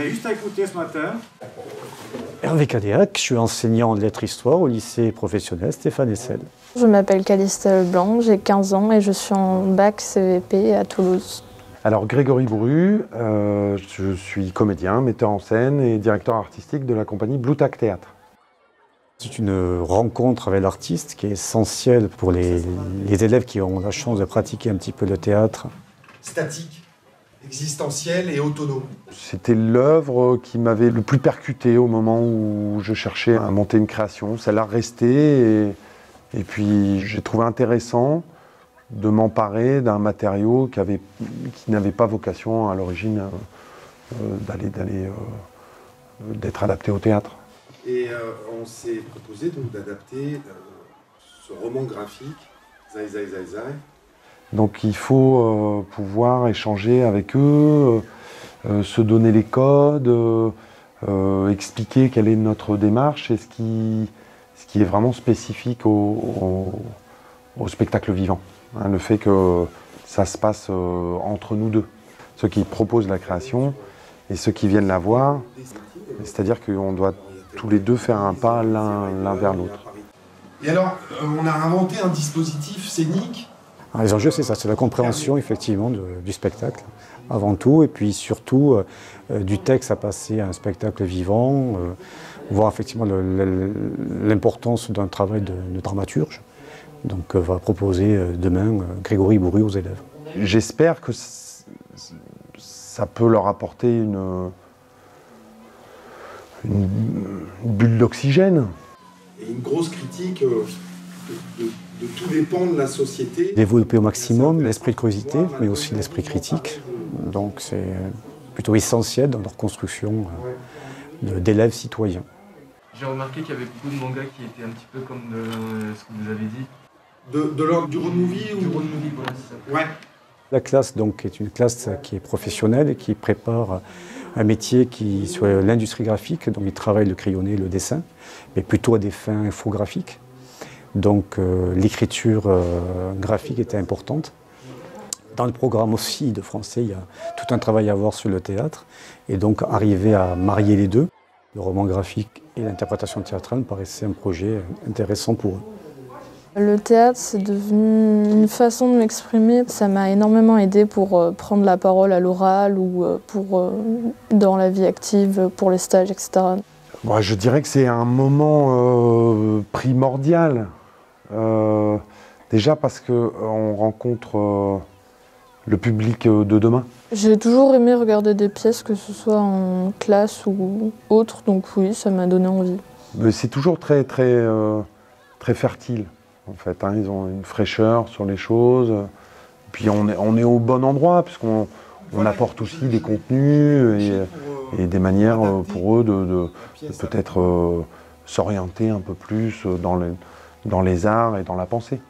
avez juste à écouter ce matin. Hervé Cadéac, je suis enseignant de lettres-histoire au lycée professionnel Stéphane Hessel. Je m'appelle Caliste Leblanc, j'ai 15 ans et je suis en bac CVP à Toulouse. Alors Grégory Bourru, je suis comédien, metteur en scène et directeur artistique de la compagnie Blue Tack Théâtre. C'est une rencontre avec l'artiste qui est essentielle pour les élèves qui ont la chance de pratiquer un petit peu le théâtre. Statique, existentiel et autonome. C'était l'œuvre qui m'avait le plus percuté au moment où je cherchais à monter une création. Ça l'a resté et puis j'ai trouvé intéressant de m'emparer d'un matériau qui n'avait pas vocation à l'origine d'être adapté au théâtre. Et on s'est proposé donc d'adapter ce roman graphique, Zai Zai Zai Zai. Donc il faut pouvoir échanger avec eux, se donner les codes, expliquer quelle est notre démarche et ce qui est vraiment spécifique au spectacle vivant. Hein, le fait que ça se passe entre nous deux, ceux qui proposent la création et ceux qui viennent la voir, c'est-à-dire qu'on doit tous les deux faire un pas l'un vers l'autre. Et alors, on a inventé un dispositif scénique. Alors, les enjeux, c'est ça, c'est la compréhension effectivement du spectacle, avant tout, et puis surtout du texte à passer à un spectacle vivant, voir effectivement l'importance d'un travail de dramaturge. Donc va proposer demain Grégory Bourru aux élèves. J'espère que ça peut leur apporter une bulle d'oxygène. Et une grosse critique de tous les pans de la société. Développer au maximum l'esprit de curiosité, mais aussi l'esprit critique. Donc c'est plutôt essentiel dans leur construction d'élèves citoyens. J'ai remarqué qu'il y avait beaucoup de mangas qui étaient un petit peu comme ce que vous avez dit. De l'ordre du road movie ou du road movie, voilà, c'est ça. Ouais. La classe donc, est une classe qui est professionnelle et qui prépare un métier qui soit l'industrie graphique, donc ils travaillent le crayonné, le dessin, mais plutôt à des fins infographiques. Donc l'écriture graphique était importante. Dans le programme aussi de français, il y a tout un travail à voir sur le théâtre, et donc arriver à marier les deux, le roman graphique et l'interprétation théâtrale, me paraissait un projet intéressant pour eux. Le théâtre, c'est devenu une façon de m'exprimer. Ça m'a énormément aidé pour prendre la parole à l'oral ou dans la vie active, pour les stages, etc. Bon, je dirais que c'est un moment primordial. Déjà parce qu'on rencontre le public de demain. J'ai toujours aimé regarder des pièces, que ce soit en classe ou autre, donc oui, ça m'a donné envie. C'est toujours très fertile. En fait, hein, ils ont une fraîcheur sur les choses. Puis on est au bon endroit, puisqu'on apporte aussi des contenus et des manières pour eux de peut-être s'orienter un peu plus dans les arts et dans la pensée.